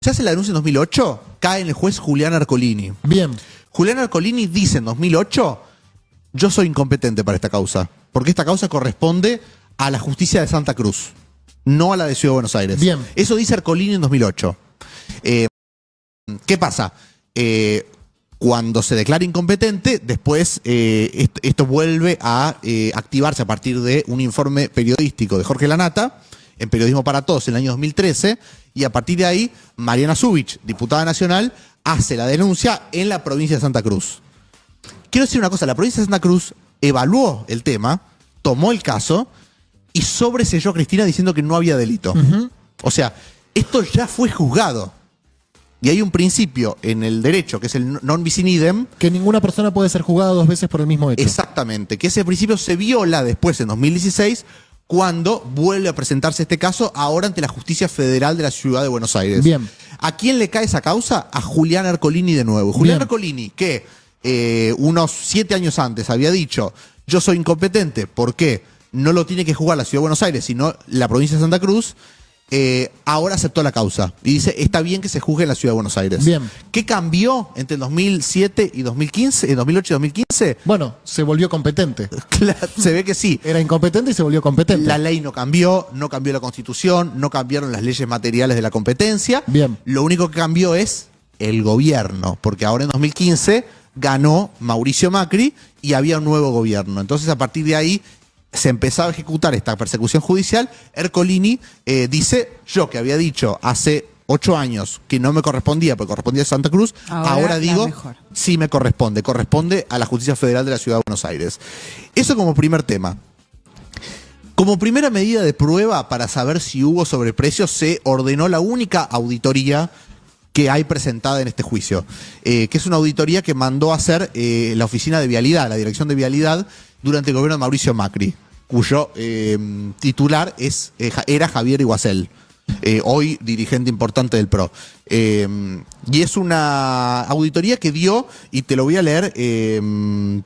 Se hace la denuncia en 2008, cae en el juez Julián Ercolini. Bien. Julián Ercolini dice en 2008, yo soy incompetente para esta causa, porque esta causa corresponde a la justicia de Santa Cruz, no a la de Ciudad de Buenos Aires. Bien. Eso dice Ercolini en 2008. ¿Qué pasa? Cuando se declara incompetente, después esto vuelve a activarse a partir de un informe periodístico de Jorge Lanata, en Periodismo para Todos, en el año 2013, y a partir de ahí, Mariana Zubich, diputada nacional, hace la denuncia en la provincia de Santa Cruz. Quiero decir una cosa, la provincia de Santa Cruz evaluó el tema, tomó el caso y sobreselló a Cristina diciendo que no había delito. O sea, esto ya fue juzgado. Y hay un principio en el derecho, que es el non bis in idem. Que ninguna persona puede ser juzgada 2 veces por el mismo hecho. Exactamente, que ese principio se viola después en 2016, cuando vuelve a presentarse este caso, ahora ante la Justicia Federal de la Ciudad de Buenos Aires. Bien. ¿A quién le cae esa causa? A Julián Ercolini de nuevo. Julián Ercolini, que unos 7 años antes había dicho, yo soy incompetente, ¿por qué? No lo tiene que juzgar la Ciudad de Buenos Aires, sino la provincia de Santa Cruz. Ahora aceptó la causa y dice, está bien que se juzgue en la Ciudad de Buenos Aires. Bien. ¿Qué cambió entre el 2007 y 2015, en 2008 y 2015? Bueno, se volvió competente. Se ve que sí. Era incompetente y se volvió competente. La ley no cambió la Constitución, no cambiaron las leyes materiales de la competencia. Bien. Lo único que cambió es el gobierno, porque ahora en 2015 ganó Mauricio Macri y había un nuevo gobierno. Entonces, a partir de ahí se empezaba a ejecutar esta persecución judicial. Ercolini dice, yo que había dicho hace 8 años que no me correspondía, porque correspondía a Santa Cruz, ahora digo, sí me corresponde a la Justicia Federal de la Ciudad de Buenos Aires. Eso como primer tema. Como primera medida de prueba para saber si hubo sobreprecios, se ordenó la única auditoría que hay presentada en este juicio, que es una auditoría que mandó a hacer la Oficina de Vialidad, la Dirección de Vialidad, durante el gobierno de Mauricio Macri, cuyo titular era Javier Iguacel, hoy dirigente importante del PRO. Y es una auditoría que dio, y te lo voy a leer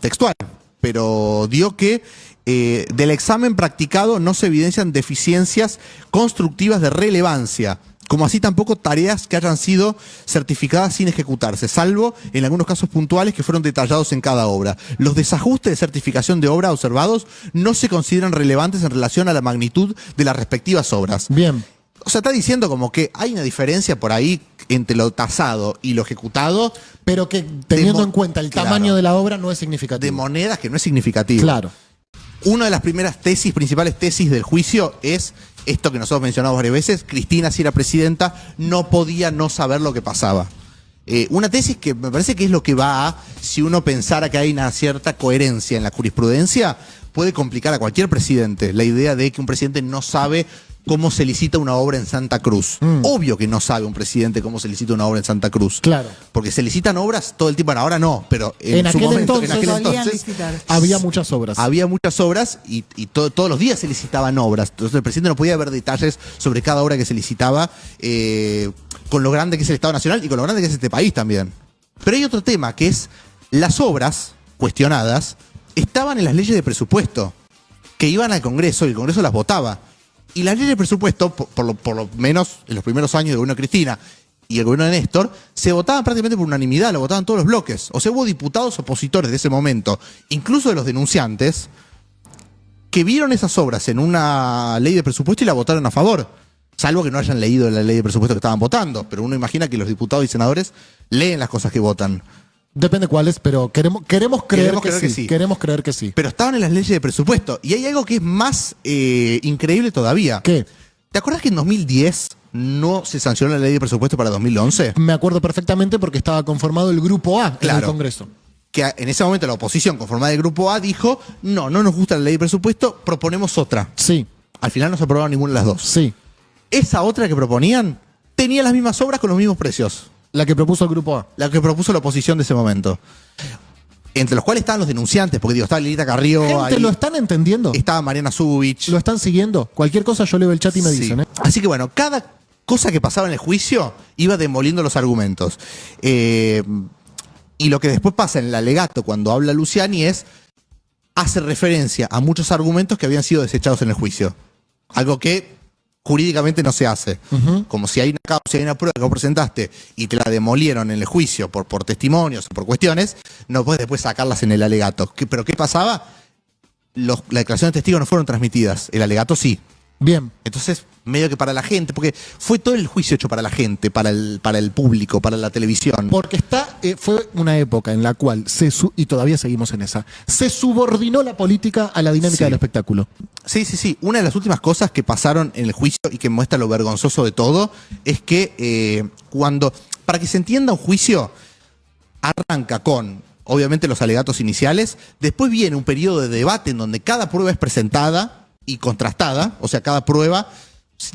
textual, pero dio que del examen practicado no se evidencian deficiencias constructivas de relevancia, como así tampoco tareas que hayan sido certificadas sin ejecutarse, salvo en algunos casos puntuales que fueron detallados en cada obra. Los desajustes de certificación de obra observados no se consideran relevantes en relación a la magnitud de las respectivas obras. Bien. O sea, está diciendo como que hay una diferencia por ahí entre lo tasado y lo ejecutado. Pero que teniendo en cuenta el tamaño de la obra no es significativo. De monedas que no es significativo. Claro. Una de las primeras principales tesis del juicio es esto que nosotros mencionamos varias veces: Cristina, si era presidenta, no podía no saber lo que pasaba. Una tesis que me parece que es lo que va a, si uno pensara que hay una cierta coherencia en la jurisprudencia, puede complicar a cualquier presidente la idea de que un presidente no sabe cómo se licita una obra en Santa Cruz. Obvio que no sabe un presidente cómo se licita una obra en Santa Cruz. Claro. Porque se licitan obras todo el tiempo. Ahora no, pero en su momento, en aquel entonces había muchas obras. Había muchas obras y todos los días se licitaban obras. Entonces el presidente no podía ver detalles sobre cada obra que se licitaba, con lo grande que es el Estado Nacional y con lo grande que es este país también. Pero hay otro tema, que es las obras cuestionadas estaban en las leyes de presupuesto, que iban al Congreso y el Congreso las votaba. Y las leyes de presupuesto, por lo menos en los primeros años del gobierno de Cristina y el gobierno de Néstor, se votaban prácticamente por unanimidad, lo votaban todos los bloques. O sea, hubo diputados opositores de ese momento, incluso de los denunciantes, que vieron esas obras en una ley de presupuesto y la votaron a favor. Salvo que no hayan leído la ley de presupuesto que estaban votando. Pero uno imagina que los diputados y senadores leen las cosas que votan. Depende cuáles, pero queremos creer que sí. Queremos creer que sí. Pero estaban en las leyes de presupuesto. Y hay algo que es más increíble todavía. ¿Qué? ¿Te acuerdas que en 2010 no se sancionó la ley de presupuesto para 2011? Me acuerdo perfectamente porque estaba conformado el Grupo A en el Congreso. Que en ese momento la oposición conformada del Grupo A dijo, no nos gusta la ley de presupuesto, proponemos otra. Sí. Al final no se aprobaron ninguna de las dos. Sí. Esa otra que proponían tenía las mismas obras con los mismos precios. La que propuso el Grupo A. La que propuso la oposición de ese momento. Entre los cuales estaban los denunciantes, porque digo, estaba Lilita Carrió. Gente, ahí, ¿lo están entendiendo? Estaba Mariana Zubich. ¿Lo están siguiendo? Cualquier cosa yo leo el chat y me dicen. Así que bueno, cada cosa que pasaba en el juicio iba demoliendo los argumentos. Y lo que después pasa en el alegato cuando habla Luciani hace referencia a muchos argumentos que habían sido desechados en el juicio. Algo que jurídicamente no se hace. Como si hay una causa, si hay una prueba que vos presentaste y te la demolieron en el juicio por testimonios o por cuestiones, no puedes después sacarlas en el alegato. ¿Pero qué pasaba? Las declaraciones de testigos no fueron transmitidas, el alegato sí. Bien. Entonces, medio que para la gente, porque fue todo el juicio hecho para la gente, para el público, para la televisión. Porque fue una época en la cual y todavía seguimos en esa, se subordinó la política a la dinámica del espectáculo. Sí. Una de las últimas cosas que pasaron en el juicio y que muestra lo vergonzoso de todo es que para que se entienda un juicio, arranca con, obviamente, los alegatos iniciales, después viene un periodo de debate en donde cada prueba es presentada y contrastada, o sea, cada prueba,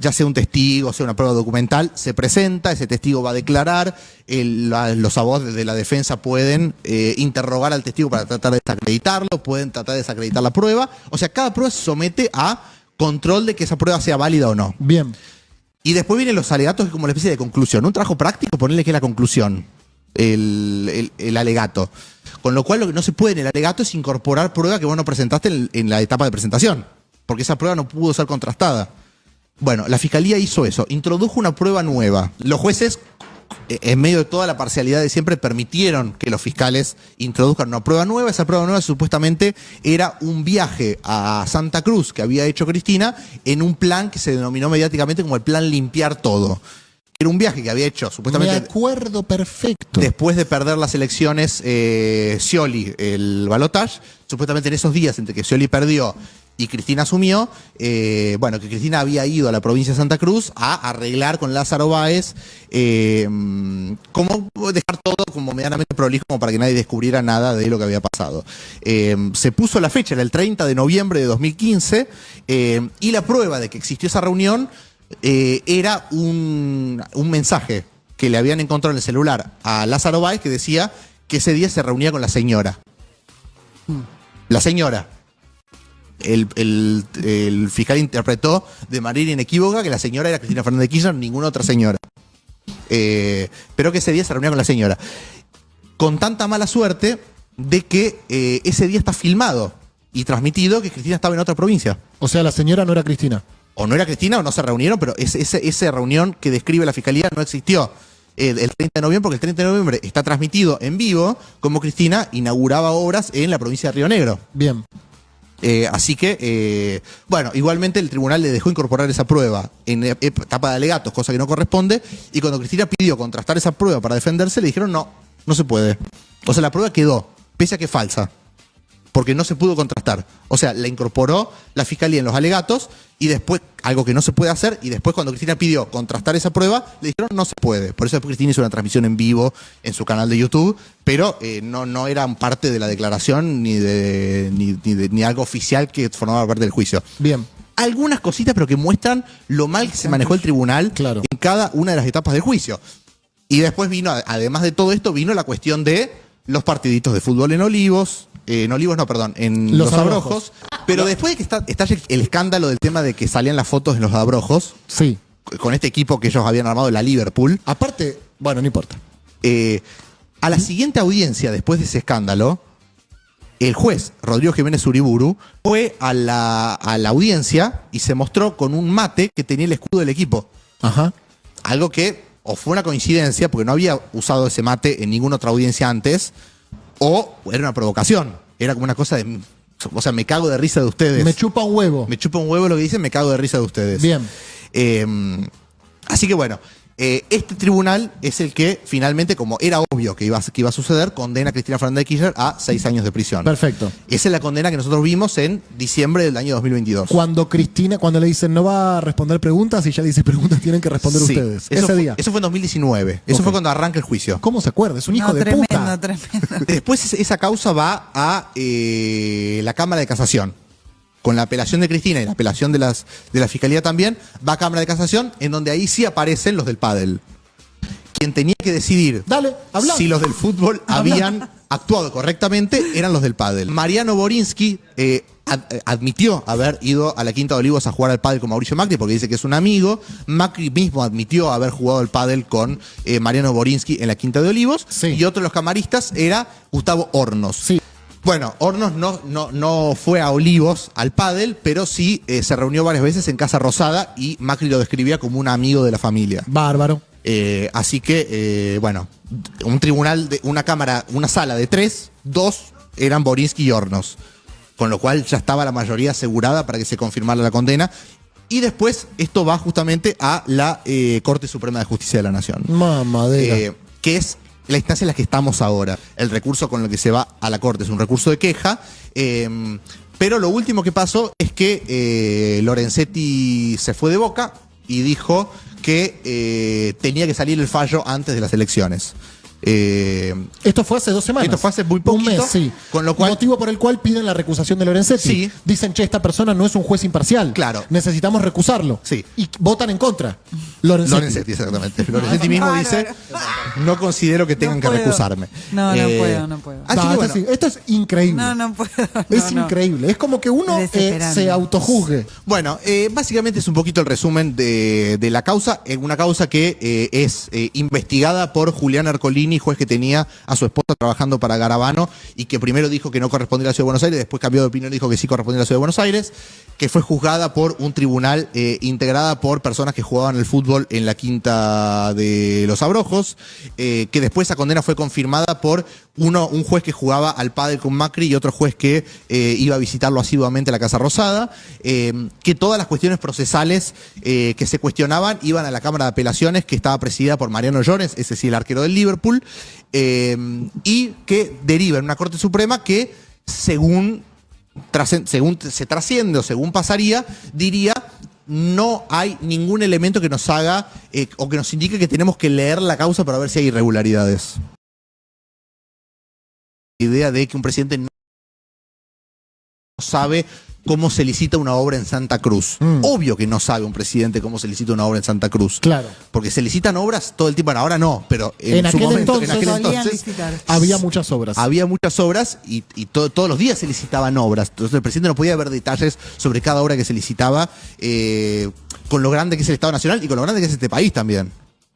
ya sea un testigo, sea una prueba documental, se presenta, ese testigo va a declarar, los abogados de la defensa pueden interrogar al testigo para tratar de desacreditarlo, pueden tratar de desacreditar la prueba, o sea, cada prueba se somete a control de que esa prueba sea válida o no. Bien. Y después vienen los alegatos, que es como una especie de conclusión. Un trabajo práctico, ponerle que es la conclusión, el alegato. Con lo cual, lo que no se puede en el alegato es incorporar prueba que vos no presentaste en la etapa de presentación, porque esa prueba no pudo ser contrastada. Bueno, la Fiscalía hizo eso, introdujo una prueba nueva. Los jueces, en medio de toda la parcialidad de siempre, permitieron que los fiscales introduzcan una prueba nueva. Esa prueba nueva supuestamente era un viaje a Santa Cruz que había hecho Cristina en un plan que se denominó mediáticamente como el plan limpiar todo. Era un viaje que había hecho supuestamente... Me acuerdo perfecto. Después de perder las elecciones Scioli, el balotaje, supuestamente en esos días entre que Scioli perdió y Cristina asumió, que Cristina había ido a la provincia de Santa Cruz a arreglar con Lázaro Báez, como dejar todo como medianamente prolijo, como para que nadie descubriera nada de lo que había pasado. Se puso la fecha, era el 30 de noviembre de 2015, y la prueba de que existió esa reunión era un mensaje que le habían encontrado en el celular a Lázaro Báez que decía que ese día se reunía con la señora. La señora. El fiscal interpretó de manera inequívoca que la señora era Cristina Fernández de Kirchner, ninguna otra señora. Pero que ese día se reunía con la señora. Con tanta mala suerte de que ese día está filmado y transmitido que Cristina estaba en otra provincia. O sea, la señora no era Cristina. O no era Cristina o no se reunieron, pero esa reunión que describe la Fiscalía no existió el 30 de noviembre, porque el 30 de noviembre está transmitido en vivo como Cristina inauguraba obras en la provincia de Río Negro. Bien. Así que, igualmente el tribunal le dejó incorporar esa prueba en etapa de alegatos, cosa que no corresponde, y cuando Cristina pidió contrastar esa prueba para defenderse, le dijeron no se puede. O sea, la prueba quedó, pese a que es falsa, porque no se pudo contrastar. O sea, la incorporó la Fiscalía en los alegatos y después, algo que no se puede hacer, y después cuando Cristina pidió contrastar esa prueba, le dijeron no se puede. Por eso después Cristina hizo una transmisión en vivo en su canal de YouTube, pero no eran parte de la declaración ni algo oficial que formaba parte del juicio. Bien. Algunas cositas, pero que muestran lo mal que se manejó el tribunal en cada una de las etapas del juicio. Y después vino, además de todo esto, vino la cuestión de los partiditos de fútbol en Olivos, en Los Abrojos. Pero después de que estalle el escándalo del tema de que salían las fotos en Los Abrojos, sí, con este equipo que ellos habían armado, la Liverpool. Aparte, no importa. A la siguiente audiencia, después de ese escándalo, el juez Rodrigo Jiménez Uriburu fue a la audiencia y se mostró con un mate que tenía el escudo del equipo. Ajá. Algo que o fue una coincidencia, porque no había usado ese mate en ninguna otra audiencia antes, o era una provocación. Era como una cosa de... O sea, me cago de risa de ustedes. Me chupa un huevo. Me chupa un huevo lo que dicen, me cago de risa de ustedes. Bien. Así que este tribunal es el que finalmente, como era obvio que iba a suceder, condena a Cristina Fernández de Kirchner a 6 años de prisión. Perfecto. Esa es la condena que nosotros vimos en diciembre del año 2022. Cuando le dicen no va a responder preguntas y ya dice preguntas tienen que responder ustedes. Ese día. Eso fue en 2019. Eso fue cuando arranca el juicio. ¿Cómo se acuerda? Es un hijo de puta. Tremendo. Después esa causa va a la Cámara de Casación. Con la apelación de Cristina y la apelación de la Fiscalía también, va a Cámara de Casación, en donde ahí sí aparecen los del pádel. Quien tenía que decidir si los del fútbol habían actuado correctamente eran los del pádel. Mariano Borinsky admitió haber ido a la Quinta de Olivos a jugar al pádel con Mauricio Macri porque dice que es un amigo. Macri mismo admitió haber jugado al pádel con Mariano Borinsky en la Quinta de Olivos. Sí. Y otro de los camaristas era Gustavo Hornos. Sí. Bueno, Hornos no fue a Olivos, al pádel, pero sí se reunió varias veces en Casa Rosada y Macri lo describía como un amigo de la familia. Bárbaro. Así que, bueno, un tribunal, una sala de 3, 2 eran Borinsky y Hornos. Con lo cual ya estaba la mayoría asegurada para que se confirmara la condena. Y después esto va justamente a la Corte Suprema de Justicia de la Nación. Mamadera. Que es la instancia en la que estamos ahora. El recurso con el que se va a la Corte es un recurso de queja. Pero lo último que pasó es que Lorenzetti se fue de Boca y dijo que tenía que salir el fallo antes de las elecciones. Esto fue hace 2 semanas. Esto fue hace muy poquito. Un mes, sí. Con lo cual, motivo por el cual piden la recusación de Lorenzetti. Sí. Dicen, che, esta persona no es un juez imparcial. Claro. Necesitamos recusarlo. Sí. Y votan en contra. Lorenzetti, exactamente. Lorenzetti mismo dice, no considero que tengan que recusarme. No puedo. Así que bueno, esto es increíble. No puedo. Es increíble. Es como que uno se autojuzgue. Bueno, básicamente es un poquito el resumen de la causa. Una causa que es investigada por Julián Ercolini, juez que tenía a su esposa trabajando para Garabano y que primero dijo que no correspondía a la Ciudad de Buenos Aires, después cambió de opinión y dijo que sí correspondía a la Ciudad de Buenos Aires, que fue juzgada por un tribunal integrada por personas que jugaban el fútbol en la Quinta de los Abrojos, que después esa condena fue confirmada por un juez que jugaba al pádel con Macri y otro juez que iba a visitarlo asiduamente a la Casa Rosada, que todas las cuestiones procesales que se cuestionaban iban a la Cámara de Apelaciones, que estaba presidida por Mariano Llorens, ese sí el arquero del Liverpool, y que deriva en una Corte Suprema que según se trasciende o según pasaría, diría no hay ningún elemento que nos haga o que nos indique que tenemos que leer la causa para ver si hay irregularidades. La idea de que un presidente no sabe cómo se licita una obra en Santa Cruz. Obvio que no sabe un presidente cómo se licita una obra en Santa Cruz. Claro. Porque se licitan obras todo el tiempo. Ahora no, pero en su aquel momento, entonces había muchas obras. Había muchas obras y todos los días se licitaban obras. Entonces el presidente no podía ver detalles sobre cada obra que se licitaba, con lo grande que es el Estado Nacional y con lo grande que es este país también.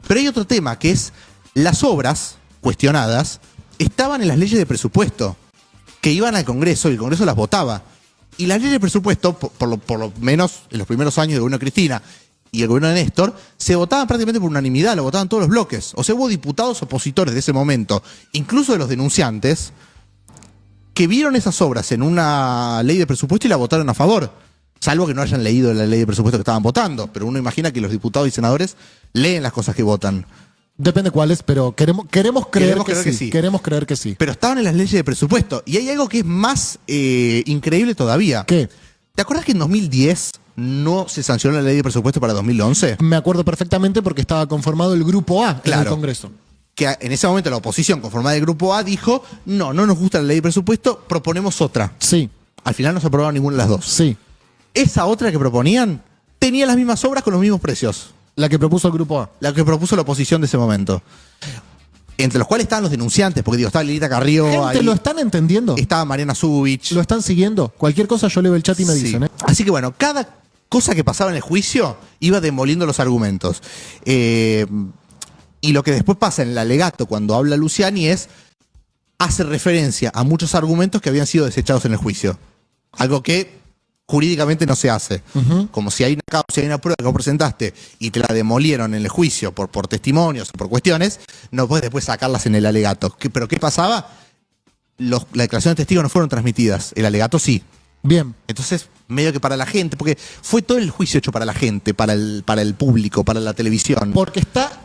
Pero hay otro tema, que es las obras cuestionadas estaban en las leyes de presupuesto, que iban al Congreso y el Congreso las votaba. Y las leyes de presupuesto, por lo menos en los primeros años del gobierno de Cristina y el gobierno de Néstor, se votaban prácticamente por unanimidad, lo votaban todos los bloques. O sea, hubo diputados opositores de ese momento, incluso de los denunciantes, que vieron esas obras en una ley de presupuesto y la votaron a favor. Salvo que no hayan leído la ley de presupuesto que estaban votando. Pero uno imagina que los diputados y senadores leen las cosas que votan. Depende cuáles, pero queremos creer que sí. Queremos creer que sí. Pero estaban en las leyes de presupuesto. Y hay algo que es más increíble todavía. ¿Qué? ¿Te acuerdas que en 2010 no se sancionó la ley de presupuesto para 2011? Me acuerdo perfectamente porque estaba conformado el Grupo A en el Congreso. Que en ese momento la oposición conformada del Grupo A dijo, no nos gusta la ley de presupuesto, proponemos otra. Sí. Al final no se aprobaron ninguna de las dos. Sí. Esa otra que proponían tenía las mismas obras con los mismos precios. La que propuso el Grupo A. La que propuso la oposición de ese momento. Entre los cuales estaban los denunciantes, porque digo, estaba Lilita Carrió. Gente, ahí, ¿lo están entendiendo? Estaba Mariana Zubich. ¿Lo están siguiendo? Cualquier cosa yo leo el chat y me dicen, ¿eh? Así que bueno, cada cosa que pasaba en el juicio iba demoliendo los argumentos. Y lo que después pasa en el alegato cuando habla Luciani hace referencia a muchos argumentos que habían sido desechados en el juicio. Algo que jurídicamente no se hace. Como si hay una causa, si hay una prueba que vos presentaste y te la demolieron en el juicio por testimonios o por cuestiones, no puedes después sacarlas en el alegato. ¿Pero qué pasaba? La declaración de testigos no fueron transmitidas, el alegato sí. Bien. Entonces, medio que para la gente, porque fue todo el juicio hecho para la gente, para el público, para la televisión. Porque está